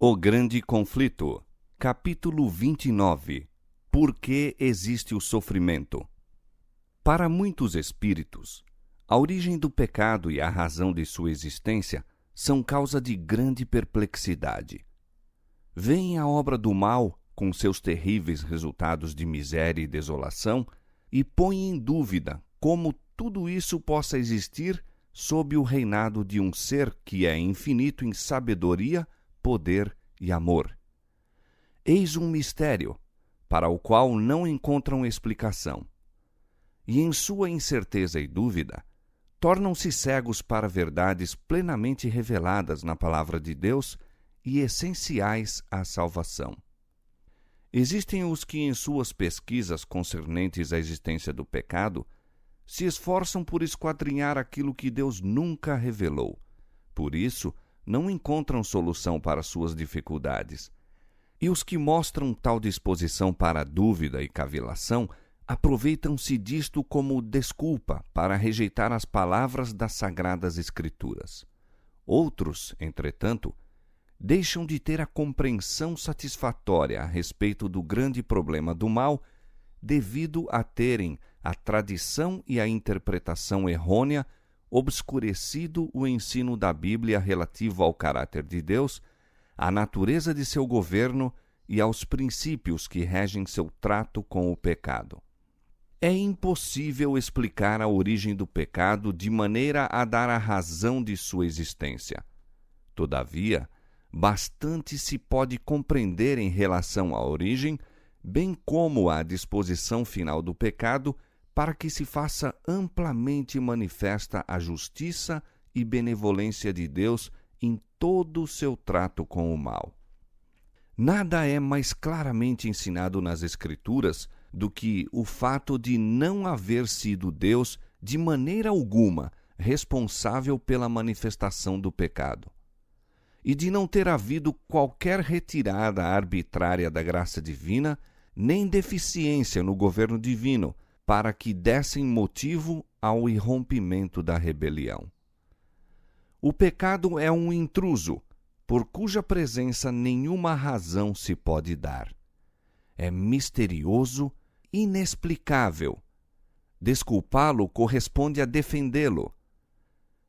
O Grande Conflito, capítulo 29. Por que existe o sofrimento? Para muitos espíritos, a origem do pecado e a razão de sua existência são causa de grande perplexidade. Veem a obra do mal, com seus terríveis resultados de miséria e desolação, e põem em dúvida como tudo isso possa existir sob o reinado de um ser que é infinito em sabedoria, poder e amor. Eis um mistério, para o qual não encontram explicação. E em sua incerteza e dúvida, tornam-se cegos para verdades plenamente reveladas na Palavra de Deus e essenciais à salvação. Existem os que, em suas pesquisas concernentes à existência do pecado, se esforçam por esquadrinhar aquilo que Deus nunca revelou. Por isso, não encontram solução para suas dificuldades. E os que mostram tal disposição para a dúvida e cavilação aproveitam-se disto como desculpa para rejeitar as palavras das Sagradas Escrituras. Outros, entretanto, deixam de ter a compreensão satisfatória a respeito do grande problema do mal devido a terem a tradição e a interpretação errônea obscurecido o ensino da Bíblia relativo ao caráter de Deus, à natureza de seu governo e aos princípios que regem seu trato com o pecado. É impossível explicar a origem do pecado de maneira a dar a razão de sua existência. Todavia, bastante se pode compreender em relação à origem, bem como à disposição final do pecado, para que se faça amplamente manifesta a justiça e benevolência de Deus em todo o seu trato com o mal. Nada é mais claramente ensinado nas Escrituras do que o fato de não haver sido Deus, de maneira alguma, responsável pela manifestação do pecado, e de não ter havido qualquer retirada arbitrária da graça divina, nem deficiência no governo divino, para que dessem motivo ao irrompimento da rebelião. O pecado é um intruso, por cuja presença nenhuma razão se pode dar. É misterioso, inexplicável. Desculpá-lo corresponde a defendê-lo.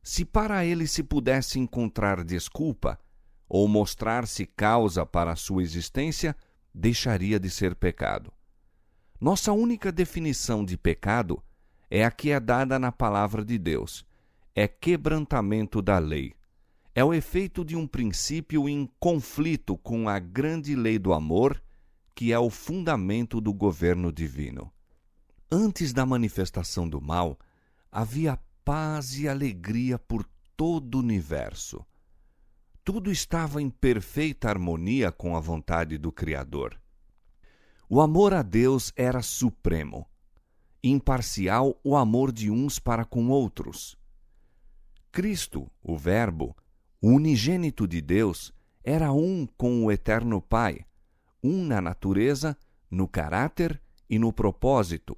Se para ele se pudesse encontrar desculpa, ou mostrar-se causa para a sua existência, deixaria de ser pecado. Nossa única definição de pecado é a que é dada na Palavra de Deus. É quebrantamento da lei. É o efeito de um princípio em conflito com a grande lei do amor, que é o fundamento do governo divino. Antes da manifestação do mal, havia paz e alegria por todo o universo. Tudo estava em perfeita harmonia com a vontade do Criador. O amor a Deus era supremo. Imparcial o amor de uns para com outros. Cristo, o Verbo, o unigênito de Deus, era um com o Eterno Pai, um na natureza, no caráter e no propósito,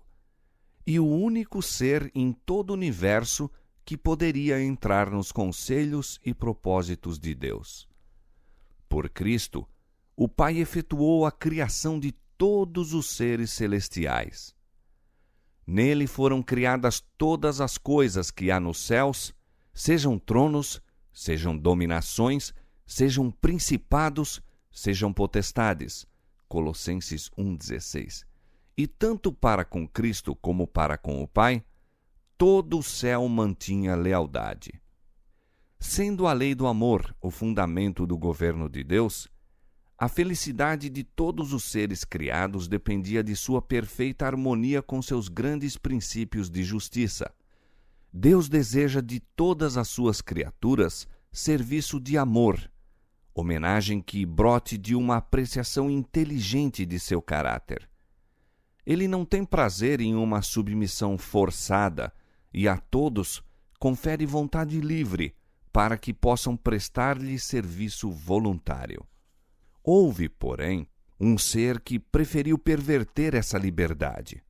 e o único ser em todo o universo que poderia entrar nos conselhos e propósitos de Deus. Por Cristo, o Pai efetuou a criação de todos os seres celestiais. Nele foram criadas todas as coisas que há nos céus, sejam tronos, sejam dominações, sejam principados, sejam potestades. Colossenses 1,16. E tanto para com Cristo como para com o Pai, todo o céu mantinha lealdade. Sendo a lei do amor o fundamento do governo de Deus, a felicidade de todos os seres criados dependia de sua perfeita harmonia com seus grandes princípios de justiça. Deus deseja de todas as suas criaturas serviço de amor, homenagem que brote de uma apreciação inteligente de seu caráter. Ele não tem prazer em uma submissão forçada e a todos confere vontade livre para que possam prestar-lhe serviço voluntário. Houve, porém, um ser que preferiu perverter essa liberdade.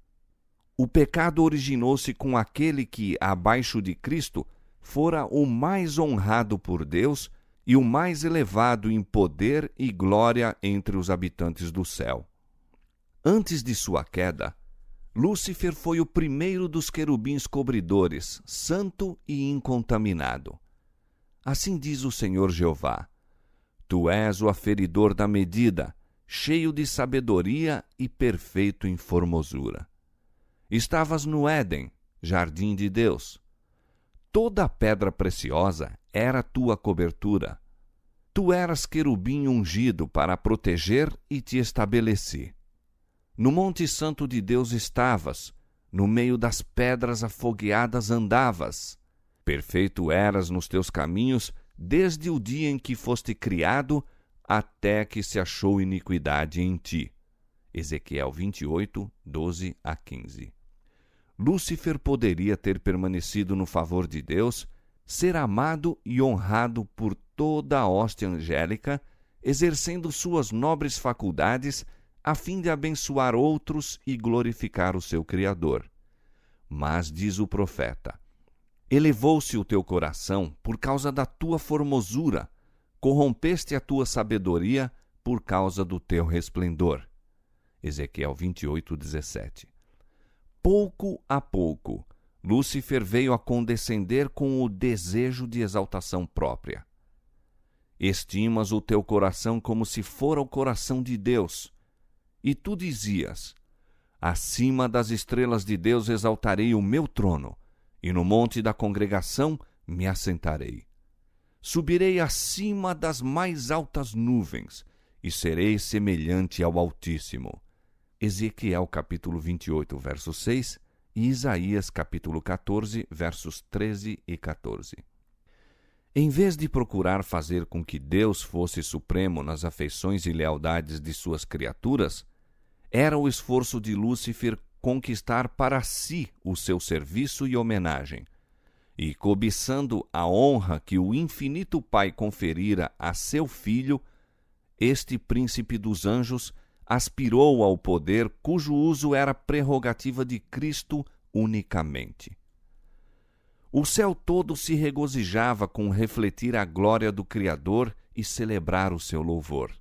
O pecado originou-se com aquele que, abaixo de Cristo, fora o mais honrado por Deus e o mais elevado em poder e glória entre os habitantes do céu. Antes de sua queda, Lúcifer foi o primeiro dos querubins cobridores, santo e incontaminado. Assim diz o Senhor Jeová: Tu és o aferidor da medida, cheio de sabedoria e perfeito em formosura. Estavas no Éden, jardim de Deus. Toda a pedra preciosa era tua cobertura. Tu eras querubim ungido para proteger e te estabeleci. No monte santo de Deus estavas, no meio das pedras afogueadas andavas. Perfeito eras nos teus caminhos, desde o dia em que foste criado, até que se achou iniquidade em ti. Ezequiel 28, 12 a 15. Lúcifer poderia ter permanecido no favor de Deus, ser amado e honrado por toda a hoste angélica, exercendo suas nobres faculdades, a fim de abençoar outros e glorificar o seu Criador. Mas, diz o profeta, elevou-se o teu coração por causa da tua formosura, corrompeste a tua sabedoria por causa do teu resplendor. Ezequiel 28, 17. Pouco a pouco, Lúcifer veio a condescender com o desejo de exaltação própria. Estimas o teu coração como se fora o coração de Deus, e tu dizias: acima das estrelas de Deus exaltarei o meu trono, e no monte da congregação me assentarei. Subirei acima das mais altas nuvens, e serei semelhante ao Altíssimo. Ezequiel capítulo 28, verso 6, e Isaías capítulo 14, versos 13 e 14. Em vez de procurar fazer com que Deus fosse supremo nas afeições e lealdades de suas criaturas, era o esforço de Lúcifer conquistar para si o seu serviço e homenagem, e cobiçando a honra que o infinito Pai conferira a seu filho, este príncipe dos anjos aspirou ao poder cujo uso era prerrogativa de Cristo unicamente. O céu todo se regozijava com refletir a glória do Criador e celebrar o seu louvor.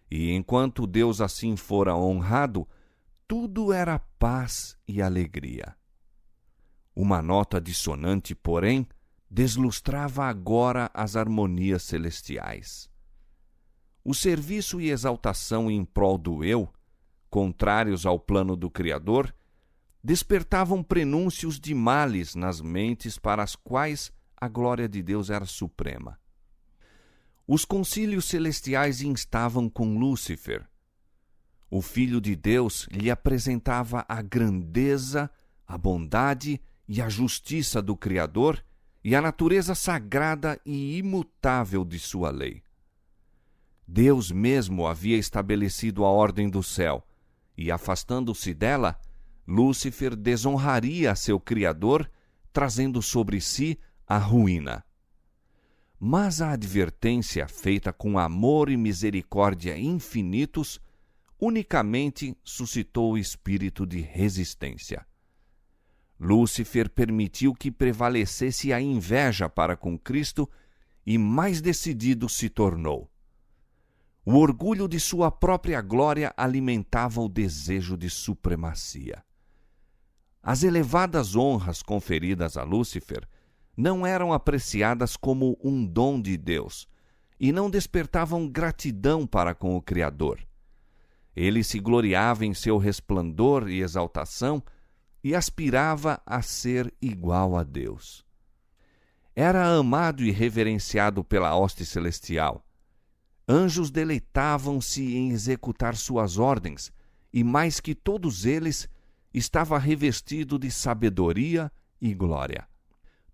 E enquanto Deus assim fora honrado, tudo era paz e alegria. Uma nota dissonante, porém, deslustrava agora as harmonias celestiais. O serviço e exaltação em prol do eu, contrários ao plano do Criador, despertavam prenúncios de males nas mentes para as quais a glória de Deus era suprema. Os concílios celestiais instavam com Lúcifer. O Filho de Deus lhe apresentava a grandeza, a bondade e a justiça do Criador e a natureza sagrada e imutável de sua lei. Deus mesmo havia estabelecido a ordem do céu, e, afastando-se dela, Lúcifer desonraria a seu Criador, trazendo sobre si a ruína. Mas a advertência, feita com amor e misericórdia infinitos, unicamente suscitou o espírito de resistência. Lúcifer permitiu que prevalecesse a inveja para com Cristo e mais decidido se tornou. O orgulho de sua própria glória alimentava o desejo de supremacia. As elevadas honras conferidas a Lúcifer não eram apreciadas como um dom de Deus e não despertavam gratidão para com o Criador. Ele se gloriava em seu resplendor e exaltação e aspirava a ser igual a Deus. Era amado e reverenciado pela hoste celestial. Anjos deleitavam-se em executar suas ordens, e mais que todos eles, estava revestido de sabedoria e glória.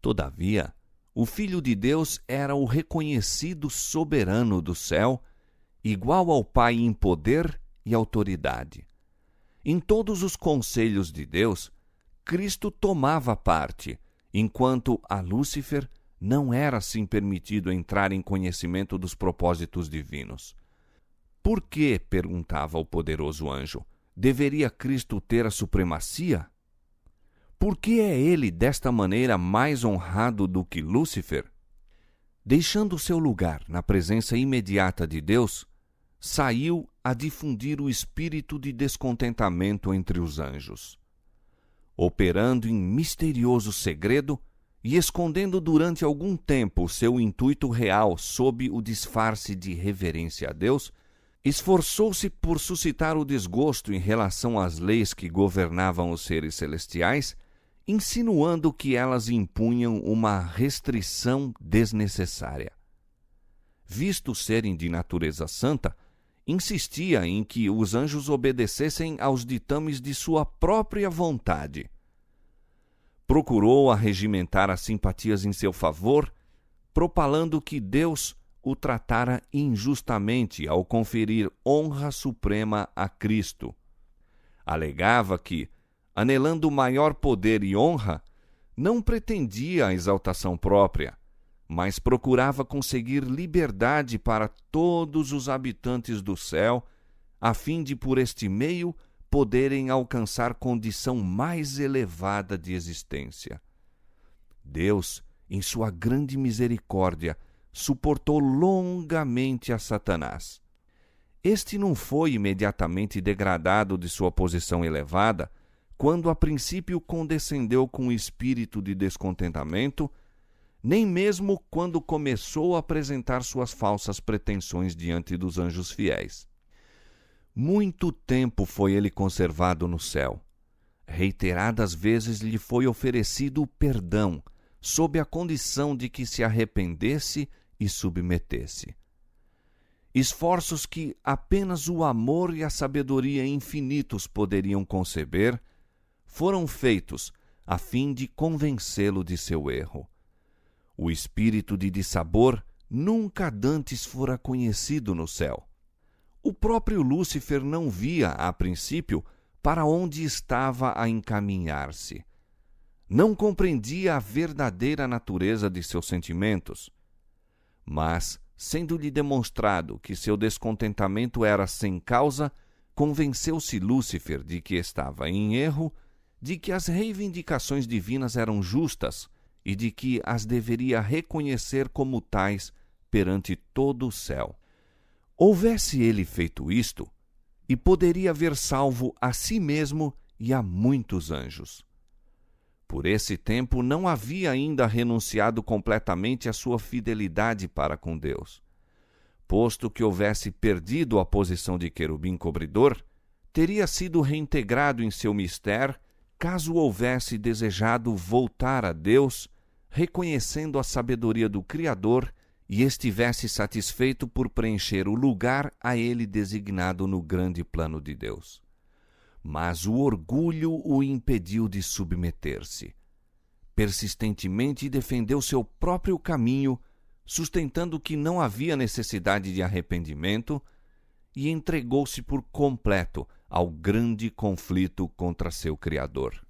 Todavia, o Filho de Deus era o reconhecido soberano do céu, igual ao Pai em poder e autoridade. Em todos os conselhos de Deus, Cristo tomava parte, enquanto a Lúcifer não era assim permitido entrar em conhecimento dos propósitos divinos. Por que, perguntava o poderoso anjo, deveria Cristo ter a supremacia? Por que é ele desta maneira mais honrado do que Lúcifer? deixando seu lugar na presença imediata de Deus, saiu a difundir o espírito de descontentamento entre os anjos. Operando em misterioso segredo e escondendo durante algum tempo seu intuito real sob o disfarce de reverência a Deus, esforçou-se por suscitar o desgosto em relação às leis que governavam os seres celestiais, insinuando que elas impunham uma restrição desnecessária. Visto serem de natureza santa, insistia em que os anjos obedecessem aos ditames de sua própria vontade. Procurou arregimentar as simpatias em seu favor, propalando que Deus o tratara injustamente ao conferir honra suprema a Cristo. Alegava que, anelando maior poder e honra, não pretendia a exaltação própria, mas procurava conseguir liberdade para todos os habitantes do céu, a fim de, por este meio, poderem alcançar condição mais elevada de existência. Deus, em sua grande misericórdia, suportou longamente a Satanás. Este não foi imediatamente degradado de sua posição elevada, quando a princípio condescendeu com o espírito de descontentamento, nem mesmo quando começou a apresentar suas falsas pretensões diante dos anjos fiéis. Muito tempo foi ele conservado no céu. Reiteradas vezes lhe foi oferecido o perdão, sob a condição de que se arrependesse e submetesse. Esforços que apenas o amor e a sabedoria infinitos poderiam conceber, foram feitos a fim de convencê-lo de seu erro. O espírito de dissabor nunca dantes fora conhecido no céu. O próprio Lúcifer não via, a princípio, para onde estava a encaminhar-se. Não compreendia a verdadeira natureza de seus sentimentos. Mas, sendo-lhe demonstrado que seu descontentamento era sem causa, convenceu-se Lúcifer de que estava em erro, de que as reivindicações divinas eram justas e de que as deveria reconhecer como tais perante todo o céu. Houvesse ele feito isto, e poderia haver salvo a si mesmo e a muitos anjos. Por esse tempo não havia ainda renunciado completamente à sua fidelidade para com Deus. Posto que houvesse perdido a posição de querubim cobridor, teria sido reintegrado em seu mistério, caso houvesse desejado voltar a Deus, reconhecendo a sabedoria do Criador e estivesse satisfeito por preencher o lugar a ele designado no grande plano de Deus. Mas o orgulho o impediu de submeter-se. Persistentemente defendeu seu próprio caminho, sustentando que não havia necessidade de arrependimento, e entregou-se por completo ao grande conflito contra seu Criador.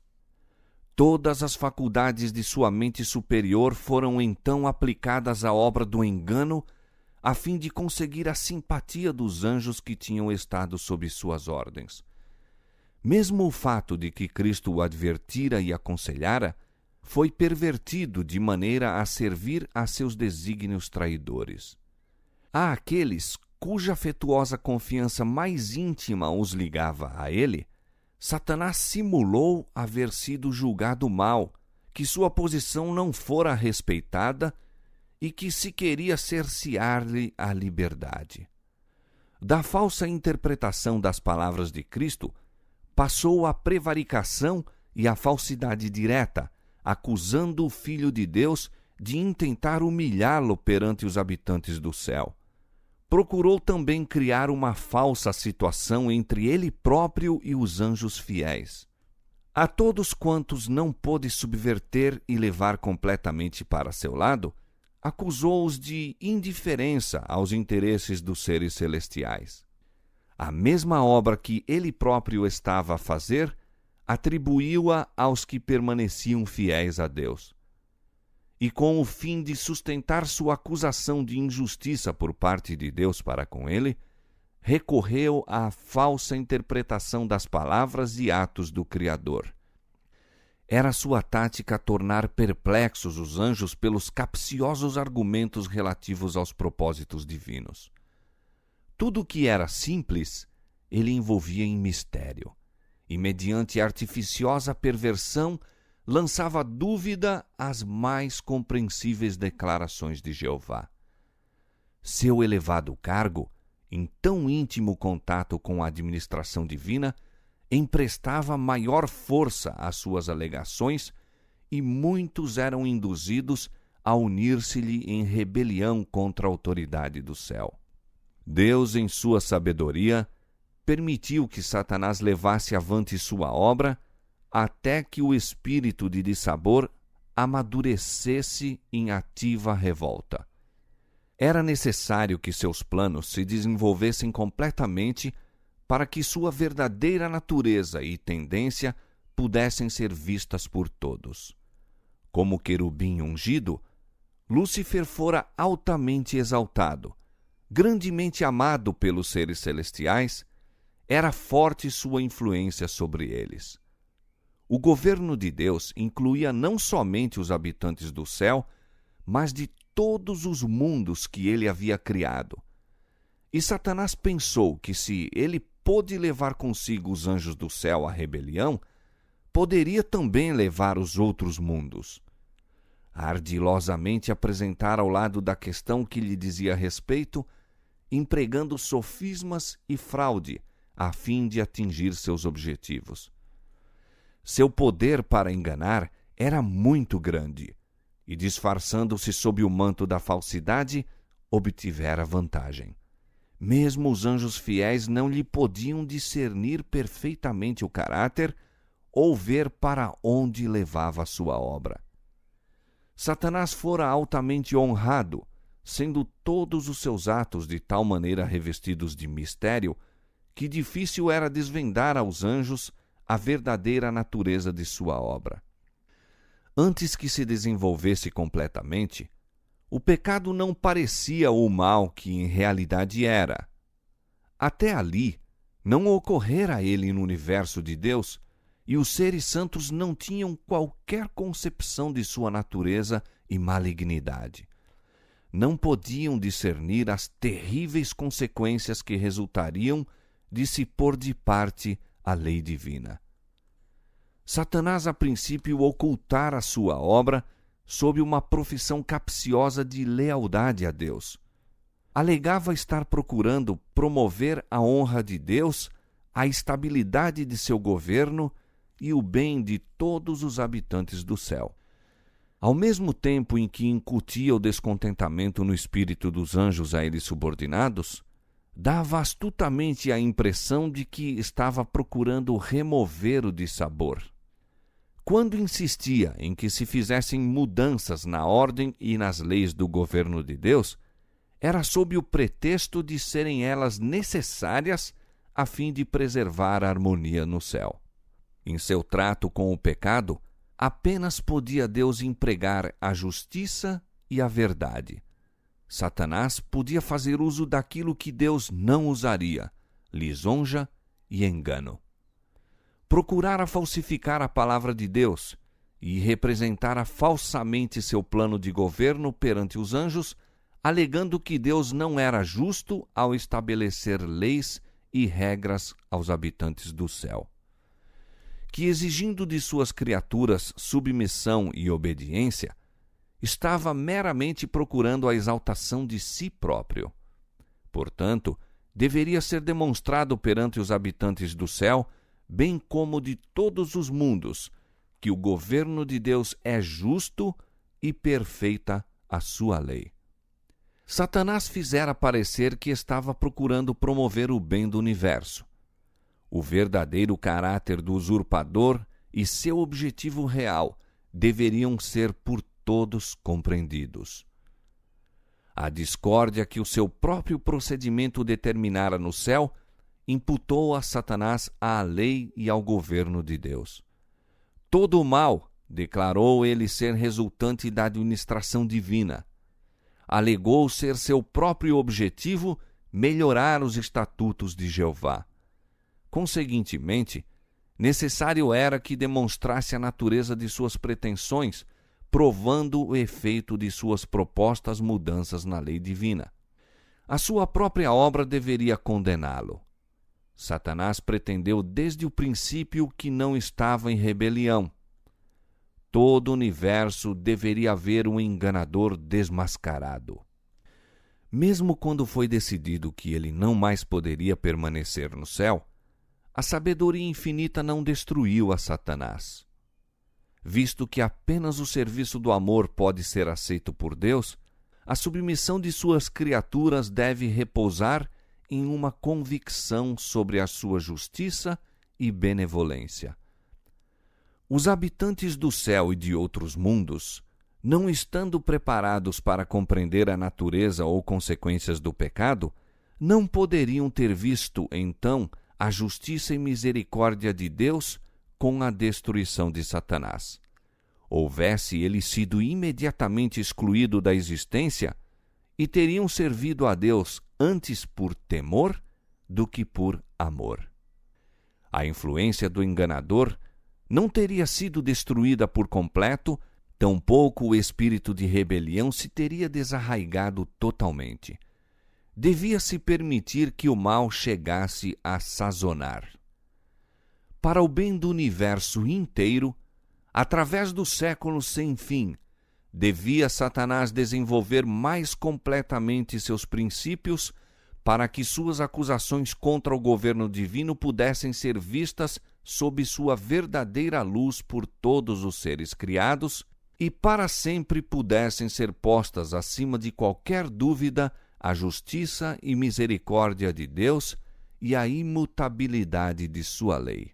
Todas as faculdades de sua mente superior foram então aplicadas à obra do engano, a fim de conseguir a simpatia dos anjos que tinham estado sob suas ordens. Mesmo o fato de que Cristo o advertira e aconselhara, foi pervertido de maneira a servir a seus desígnios traidores. Há aqueles cuja afetuosa confiança mais íntima os ligava a ele, Satanás simulou haver sido julgado mal, que sua posição não fora respeitada e que se queria cercear-lhe a liberdade. Da falsa interpretação das palavras de Cristo, passou à prevaricação e à falsidade direta, acusando o Filho de Deus de intentar humilhá-lo perante os habitantes do céu. Procurou também criar uma falsa situação entre ele próprio e os anjos fiéis. A todos quantos não pôde subverter e levar completamente para seu lado, acusou-os de indiferença aos interesses dos seres celestiais. A mesma obra que ele próprio estava a fazer, atribuiu-a aos que permaneciam fiéis a Deus. E com o fim de sustentar sua acusação de injustiça por parte de Deus para com ele, recorreu à falsa interpretação das palavras e atos do Criador. Era sua tática tornar perplexos os anjos pelos capciosos argumentos relativos aos propósitos divinos. Tudo que era simples, ele envolvia em mistério, e mediante artificiosa perversão lançava dúvida às mais compreensíveis declarações de Jeová. Seu elevado cargo, em tão íntimo contato com a administração divina, emprestava maior força às suas alegações e muitos eram induzidos a unir-se-lhe em rebelião contra a autoridade do céu. Deus, em sua sabedoria, permitiu que Satanás levasse avante sua obra até que o espírito de dissabor amadurecesse em ativa revolta. Era necessário que seus planos se desenvolvessem completamente para que sua verdadeira natureza e tendência pudessem ser vistas por todos. Como querubim ungido, Lúcifer fora altamente exaltado, grandemente amado pelos seres celestiais, era forte sua influência sobre eles. O governo de Deus incluía não somente os habitantes do céu, mas de todos os mundos que ele havia criado. E Satanás pensou que se ele pôde levar consigo os anjos do céu à rebelião, poderia também levar os outros mundos. Ardilosamente apresentar ao lado da questão que lhe dizia respeito, empregando sofismas e fraude, a fim de atingir seus objetivos. Seu poder para enganar era muito grande, e disfarçando-se sob o manto da falsidade, obtivera vantagem. Mesmo os anjos fiéis não lhe podiam discernir perfeitamente o caráter ou ver para onde levava a sua obra. Satanás fora altamente honrado, sendo todos os seus atos de tal maneira revestidos de mistério que difícil era desvendar aos anjos a verdadeira natureza de sua obra. Antes que se desenvolvesse completamente, o pecado não parecia o mal que em realidade era. Até ali, não ocorrera a ele no universo de Deus, e os seres santos não tinham qualquer concepção de sua natureza e malignidade. Não podiam discernir as terríveis consequências que resultariam de se pôr de parte a lei divina. Satanás, a princípio, ocultara a sua obra sob uma profissão capciosa de lealdade a Deus. Alegava estar procurando promover a honra de Deus, a estabilidade de seu governo e o bem de todos os habitantes do céu. Ao mesmo tempo em que incutia o descontentamento no espírito dos anjos a eles subordinados, dava astutamente a impressão de que estava procurando remover o dissabor. Quando insistia em que se fizessem mudanças na ordem e nas leis do governo de Deus, era sob o pretexto de serem elas necessárias a fim de preservar a harmonia no céu. Em seu trato com o pecado, apenas podia Deus empregar a justiça e a verdade. Satanás podia fazer uso daquilo que Deus não usaria, lisonja e engano. Procurara falsificar a palavra de Deus e representara falsamente seu plano de governo perante os anjos, alegando que Deus não era justo ao estabelecer leis e regras aos habitantes do céu. Que, exigindo de suas criaturas submissão e obediência, estava meramente procurando a exaltação de si próprio. Portanto, deveria ser demonstrado perante os habitantes do céu, bem como de todos os mundos, que o governo de Deus é justo e perfeita a sua lei. Satanás fizera parecer que estava procurando promover o bem do universo. O verdadeiro caráter do usurpador e seu objetivo real deveriam ser por todos compreendidos. A discórdia que o seu próprio procedimento determinara no céu imputou a Satanás à lei e ao governo de Deus. Todo o mal declarou ele ser resultante da administração divina. Alegou ser seu próprio objetivo melhorar os estatutos de Jeová. Conseguintemente, necessário era que demonstrasse a natureza de suas pretensões, provando o efeito de suas propostas mudanças na lei divina. A sua própria obra deveria condená-lo. Satanás pretendeu desde o princípio que não estava em rebelião. Todo o universo deveria haver um enganador desmascarado. Mesmo quando foi decidido que ele não mais poderia permanecer no céu, a sabedoria infinita não destruiu a Satanás. Visto que apenas o serviço do amor pode ser aceito por Deus, a submissão de suas criaturas deve repousar em uma convicção sobre a sua justiça e benevolência. Os habitantes do céu e de outros mundos, não estando preparados para compreender a natureza ou consequências do pecado, não poderiam ter visto, então, a justiça e misericórdia de Deus com a destruição de Satanás. Houvesse ele sido imediatamente excluído da existência, e teriam servido a Deus antes por temor do que por amor. A influência do enganador não teria sido destruída por completo, tampouco o espírito de rebelião se teria desarraigado totalmente. Devia-se permitir que o mal chegasse a sazonar. Para o bem do universo inteiro, através dos séculos sem fim, devia Satanás desenvolver mais completamente seus princípios para que suas acusações contra o governo divino pudessem ser vistas sob sua verdadeira luz por todos os seres criados e para sempre pudessem ser postas acima de qualquer dúvida a justiça e misericórdia de Deus e a imutabilidade de sua lei.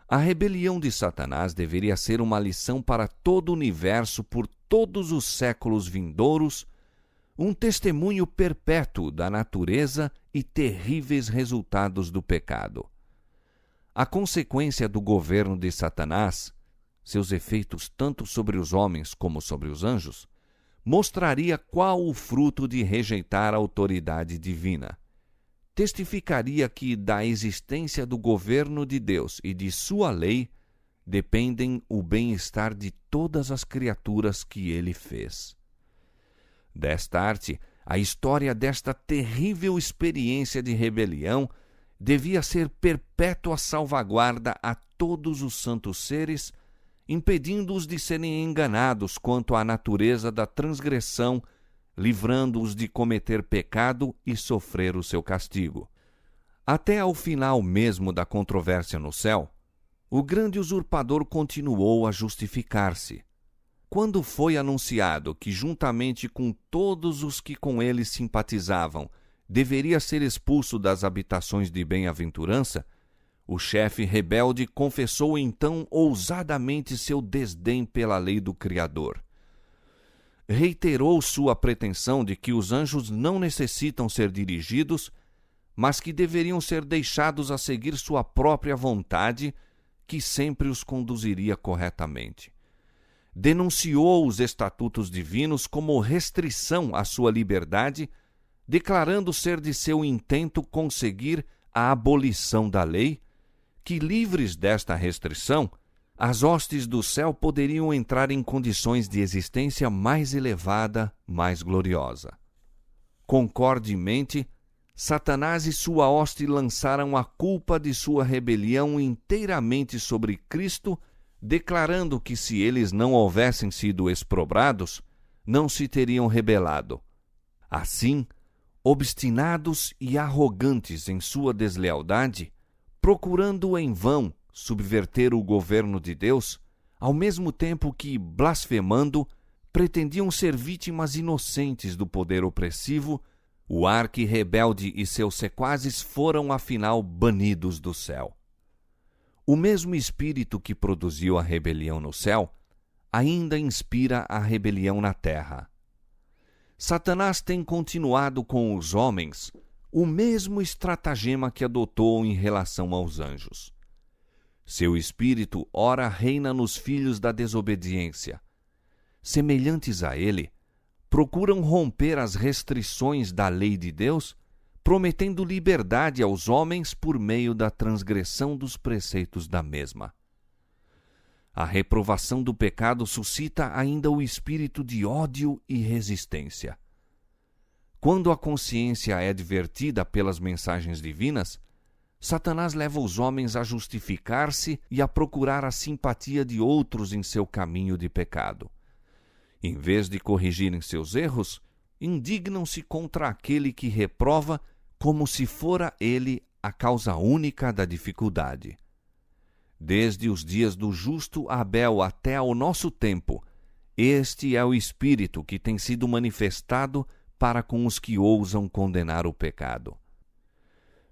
A rebelião de Satanás deveria ser uma lição para todo o universo por todos os séculos vindouros, um testemunho perpétuo da natureza e terríveis resultados do pecado. A consequência do governo de Satanás, seus efeitos tanto sobre os homens como sobre os anjos, mostraria qual o fruto de rejeitar a autoridade divina. Testificaria que da existência do governo de Deus e de sua lei dependem o bem-estar de todas as criaturas que ele fez. Desta arte, a história desta terrível experiência de rebelião devia ser perpétua salvaguarda a todos os santos seres, impedindo-os de serem enganados quanto à natureza da transgressão, livrando-os de cometer pecado e sofrer o seu castigo. Até ao final mesmo da controvérsia no céu, o grande usurpador continuou a justificar-se. Quando foi anunciado que, juntamente com todos os que com ele simpatizavam, deveria ser expulso das habitações de bem-aventurança, o chefe rebelde confessou então ousadamente seu desdém pela lei do Criador. Reiterou sua pretensão de que os anjos não necessitam ser dirigidos, mas que deveriam ser deixados a seguir sua própria vontade, que sempre os conduziria corretamente. Denunciou os estatutos divinos como restrição à sua liberdade, declarando ser de seu intento conseguir a abolição da lei, que, livres desta restrição, as hostes do céu poderiam entrar em condições de existência mais elevada, mais gloriosa. Concordemente, Satanás e sua hoste lançaram a culpa de sua rebelião inteiramente sobre Cristo, declarando que se eles não houvessem sido exprobrados, não se teriam rebelado. Assim, obstinados e arrogantes em sua deslealdade, procurando em vão subverter o governo de Deus, ao mesmo tempo que, blasfemando, pretendiam ser vítimas inocentes do poder opressivo, o arqui-rebelde e seus sequazes foram, afinal, banidos do céu. O mesmo espírito que produziu a rebelião no céu ainda inspira a rebelião na terra. Satanás tem continuado com os homens o mesmo estratagema que adotou em relação aos anjos. Seu espírito ora reina nos filhos da desobediência. Semelhantes a ele, procuram romper as restrições da lei de Deus prometendo liberdade aos homens por meio da transgressão dos preceitos da mesma. A reprovação do pecado suscita ainda o espírito de ódio e resistência. Quando a consciência é advertida pelas mensagens divinas, Satanás leva os homens a justificar-se e a procurar a simpatia de outros em seu caminho de pecado. Em vez de corrigirem seus erros, indignam-se contra aquele que reprova como se fora ele a causa única da dificuldade. Desde os dias do justo Abel até ao nosso tempo, este é o espírito que tem sido manifestado para com os que ousam condenar o pecado.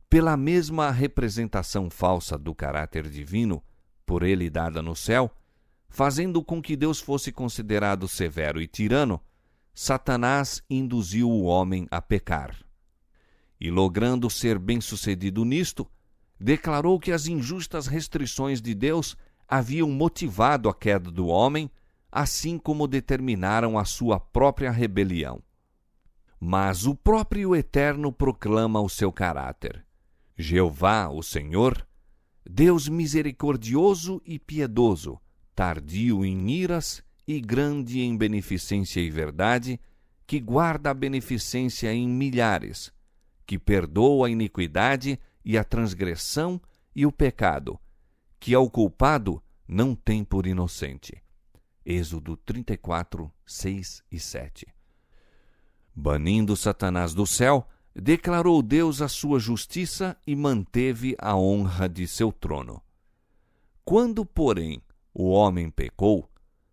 Pela mesma representação falsa do caráter divino, por ele dada no céu, fazendo com que Deus fosse considerado severo e tirano, Satanás induziu o homem a pecar. E, logrando ser bem-sucedido nisto, declarou que as injustas restrições de Deus haviam motivado a queda do homem, assim como determinaram a sua própria rebelião. Mas o próprio Eterno proclama o seu caráter. Jeová, o Senhor, Deus misericordioso e piedoso, tardio em iras e grande em beneficência e verdade, que guarda a beneficência em milhares, que perdoa a iniquidade e a transgressão e o pecado, que ao culpado não tem por inocente. Êxodo 34, 6 e 7. Banindo Satanás do céu, declarou Deus a sua justiça e manteve a honra de seu trono. Quando, porém, o homem pecou,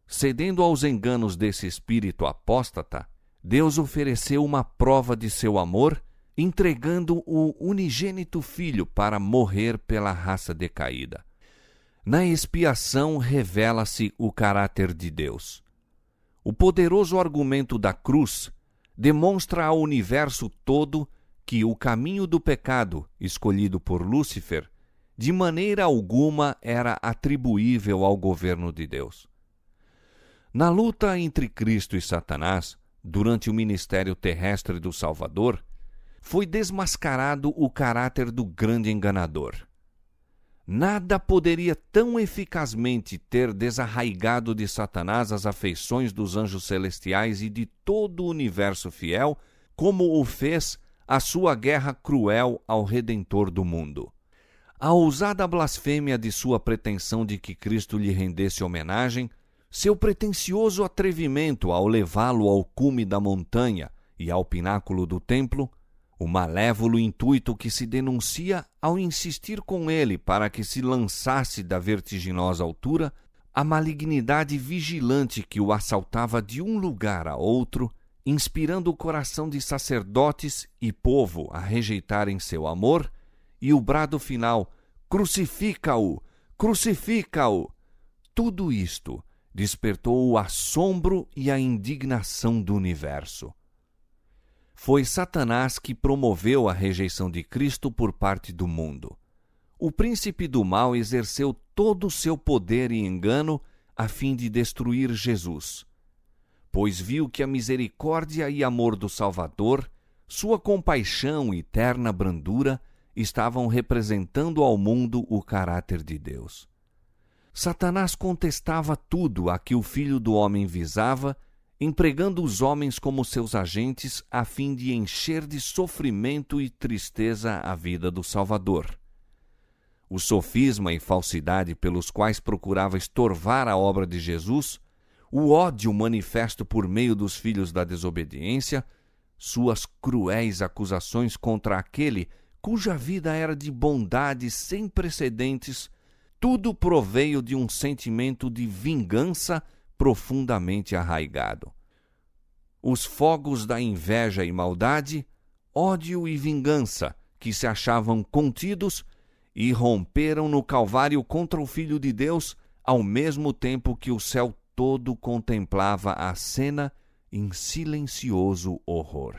cedendo aos enganos desse espírito apóstata, Deus ofereceu uma prova de seu amor, entregando o unigênito Filho para morrer pela raça decaída. Na expiação revela-se o caráter de Deus. O poderoso argumento da cruz demonstra ao universo todo que o caminho do pecado, escolhido por Lúcifer, de maneira alguma era atribuível ao governo de Deus. Na luta entre Cristo e Satanás, durante o ministério terrestre do Salvador, foi desmascarado o caráter do grande enganador. Nada poderia tão eficazmente ter desarraigado de Satanás as afeições dos anjos celestiais e de todo o universo fiel, como o fez a sua guerra cruel ao Redentor do mundo. A ousada blasfêmia de sua pretensão de que Cristo lhe rendesse homenagem, seu pretensioso atrevimento ao levá-lo ao cume da montanha e ao pináculo do templo, o malévolo intuito que se denuncia ao insistir com ele para que se lançasse da vertiginosa altura, a malignidade vigilante que o assaltava de um lugar a outro, inspirando o coração de sacerdotes e povo a rejeitarem seu amor, e o brado final, crucifica-o, crucifica-o. Tudo isto despertou o assombro e a indignação do universo. Foi Satanás que promoveu a rejeição de Cristo por parte do mundo. O príncipe do mal exerceu todo o seu poder e engano a fim de destruir Jesus, pois viu que a misericórdia e amor do Salvador, sua compaixão e terna brandura, estavam representando ao mundo o caráter de Deus. Satanás contestava tudo a que o Filho do Homem visava, empregando os homens como seus agentes a fim de encher de sofrimento e tristeza a vida do Salvador. O sofisma e falsidade pelos quais procurava estorvar a obra de Jesus, o ódio manifesto por meio dos filhos da desobediência, suas cruéis acusações contra aquele cuja vida era de bondade sem precedentes, tudo proveio de um sentimento de vingança profundamente arraigado. Os fogos da inveja e maldade, ódio e vingança, que se achavam contidos, irromperam no Calvário contra o Filho de Deus, ao mesmo tempo que o céu todo contemplava a cena em silencioso horror.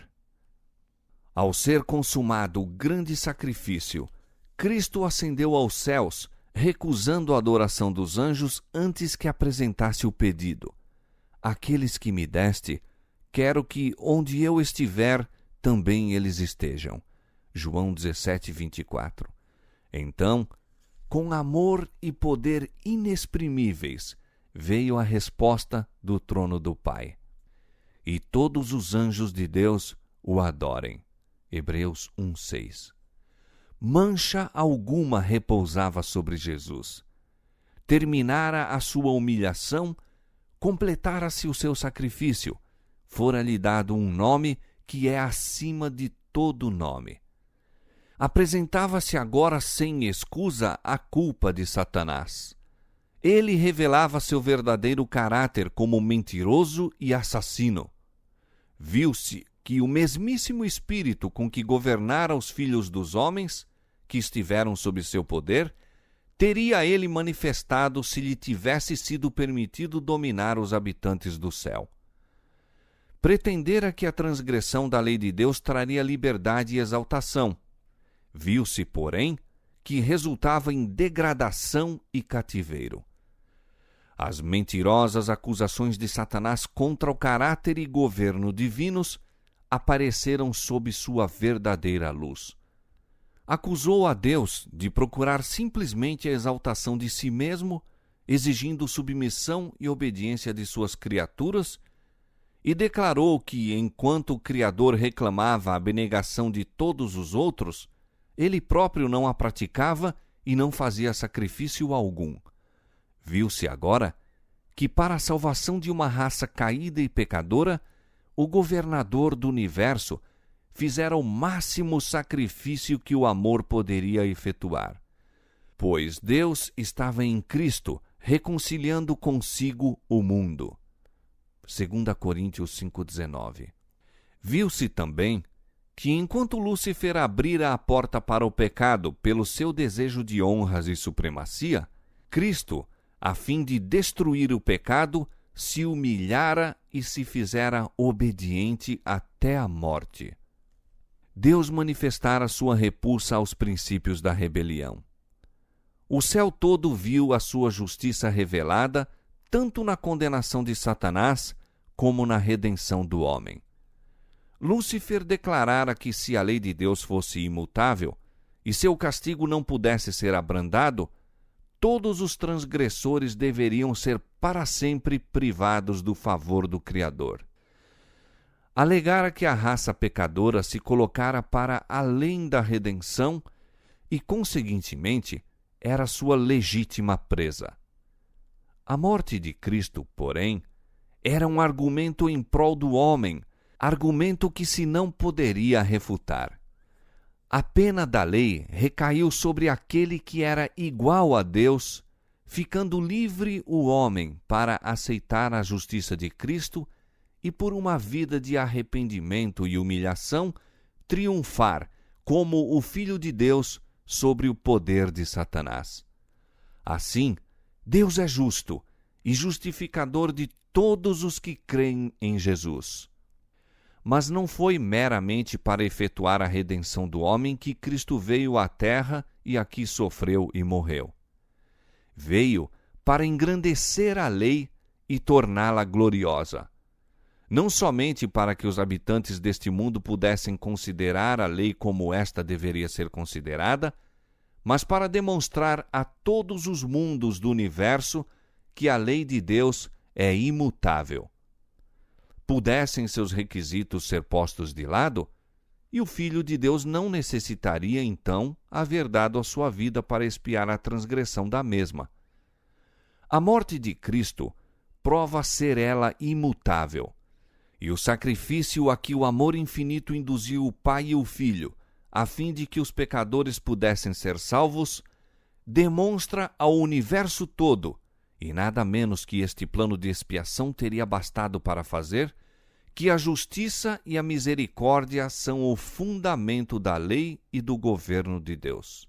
Ao ser consumado o grande sacrifício, Cristo ascendeu aos céus, recusando a adoração dos anjos antes que apresentasse o pedido: aqueles que me deste, quero que, onde eu estiver, também eles estejam. João 17, 24. Então, com amor e poder inexprimíveis, veio a resposta do trono do Pai. E todos os anjos de Deus o adorem. Hebreus 1:6. Mancha alguma repousava sobre Jesus. Terminara a sua humilhação, completara-se o seu sacrifício, fora-lhe dado um nome que é acima de todo nome. Apresentava-se agora sem escusa a culpa de Satanás. Ele revelava seu verdadeiro caráter como mentiroso e assassino. Viu-se que o mesmíssimo espírito com que governara os filhos dos homens, que estiveram sob seu poder, teria ele manifestado se lhe tivesse sido permitido dominar os habitantes do céu. Pretendera que a transgressão da lei de Deus traria liberdade e exaltação. Viu-se, porém, que resultava em degradação e cativeiro. As mentirosas acusações de Satanás contra o caráter e governo divinos apareceram sob sua verdadeira luz. Acusou a Deus de procurar simplesmente a exaltação de si mesmo, exigindo submissão e obediência de suas criaturas, e declarou que, enquanto o Criador reclamava a abnegação de todos os outros, ele próprio não a praticava e não fazia sacrifício algum. Viu-se agora que, para a salvação de uma raça caída e pecadora, o governador do universo fizera o máximo sacrifício que o amor poderia efetuar. Pois Deus estava em Cristo, reconciliando consigo o mundo. 2 Coríntios 5,19. Viu-se também que, enquanto Lúcifer abrira a porta para o pecado pelo seu desejo de honras e supremacia, Cristo, a fim de destruir o pecado, se humilhara e se fizera obediente até a morte. Deus manifestara sua repulsa aos princípios da rebelião. O céu todo viu a sua justiça revelada, tanto na condenação de Satanás, como na redenção do homem. Lúcifer declarara que, se a lei de Deus fosse imutável e seu castigo não pudesse ser abrandado, todos os transgressores deveriam ser para sempre privados do favor do Criador. Alegara que a raça pecadora se colocara para além da redenção e, conseguintemente, era sua legítima presa. A morte de Cristo, porém, era um argumento em prol do homem, argumento que se não poderia refutar. A pena da lei recaiu sobre aquele que era igual a Deus, ficando livre o homem para aceitar a justiça de Cristo e, por uma vida de arrependimento e humilhação, triunfar como o Filho de Deus sobre o poder de Satanás. Assim, Deus é justo e justificador de todos os que creem em Jesus. Mas não foi meramente para efetuar a redenção do homem que Cristo veio à terra e aqui sofreu e morreu. Veio para engrandecer a lei e torná-la gloriosa. Não somente para que os habitantes deste mundo pudessem considerar a lei como esta deveria ser considerada, mas para demonstrar a todos os mundos do universo que a lei de Deus é imutável. Pudessem seus requisitos ser postos de lado, e o Filho de Deus não necessitaria, então, haver dado a sua vida para expiar a transgressão da mesma. A morte de Cristo prova ser ela imutável, e o sacrifício a que o amor infinito induziu o Pai e o Filho, a fim de que os pecadores pudessem ser salvos, demonstra ao universo todo, e nada menos que este plano de expiação teria bastado para fazer, que a justiça e a misericórdia são o fundamento da lei e do governo de Deus.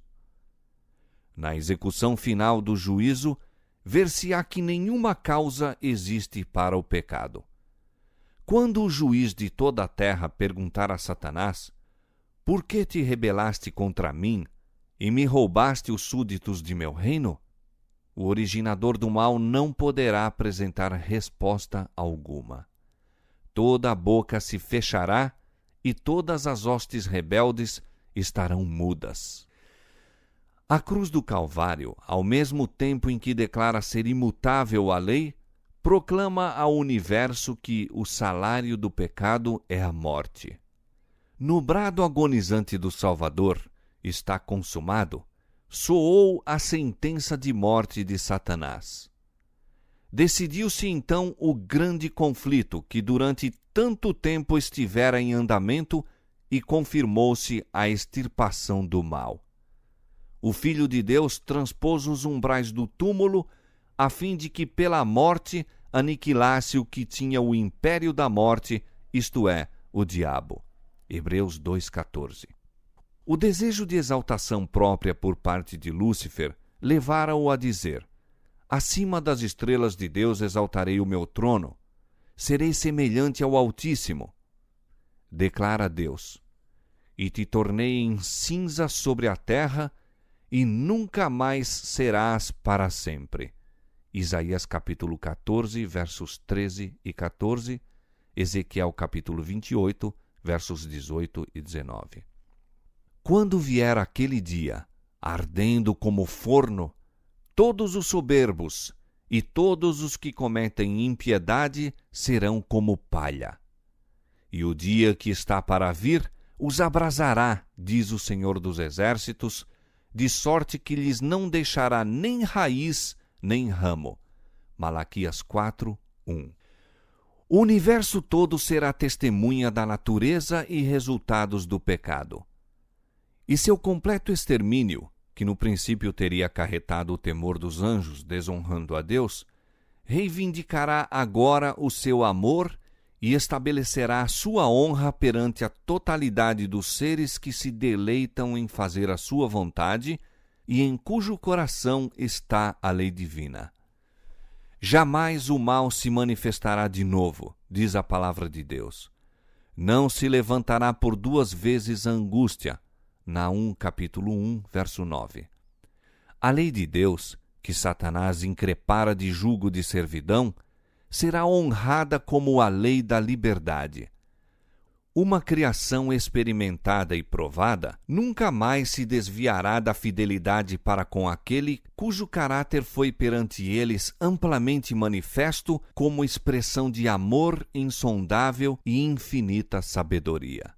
Na execução final do juízo, ver-se-á que nenhuma causa existe para o pecado. Quando o juiz de toda a terra perguntar a Satanás: "Por que te rebelaste contra mim e me roubaste os súditos de meu reino?", o originador do mal não poderá apresentar resposta alguma. Toda a boca se fechará e todas as hostes rebeldes estarão mudas. A cruz do Calvário, ao mesmo tempo em que declara ser imutável a lei, proclama ao universo que o salário do pecado é a morte. No brado agonizante do Salvador, está consumado, soou a sentença de morte de Satanás. Decidiu-se então o grande conflito que durante tanto tempo estivera em andamento e confirmou-se a extirpação do mal. O Filho de Deus transpôs os umbrais do túmulo a fim de que pela morte aniquilasse o que tinha o império da morte, isto é, o diabo. Hebreus 2,14. O desejo de exaltação própria por parte de Lúcifer levara-o a dizer: acima das estrelas de Deus exaltarei o meu trono, serei semelhante ao Altíssimo. Declara Deus: e te tornei em cinza sobre a terra, e nunca mais serás para sempre. Isaías capítulo 14, versos 13 e 14, Ezequiel capítulo 28, versos 18 e 19. Quando vier aquele dia, ardendo como forno, todos os soberbos e todos os que cometem impiedade serão como palha. E o dia que está para vir os abrasará, diz o Senhor dos Exércitos, de sorte que lhes não deixará nem raiz nem ramo. Malaquias 4, 1. O universo todo será testemunha da natureza e resultados do pecado. E seu completo extermínio, que no princípio teria acarretado o temor dos anjos, desonrando a Deus, reivindicará agora o seu amor e estabelecerá sua honra perante a totalidade dos seres que se deleitam em fazer a sua vontade e em cujo coração está a lei divina. Jamais o mal se manifestará de novo, diz a palavra de Deus. Não se levantará por duas vezes a angústia. Naum capítulo 1, verso 9. A lei de Deus, que Satanás increpara de jugo de servidão, será honrada como a lei da liberdade. Uma criação experimentada e provada nunca mais se desviará da fidelidade para com aquele cujo caráter foi perante eles amplamente manifesto como expressão de amor insondável e infinita sabedoria.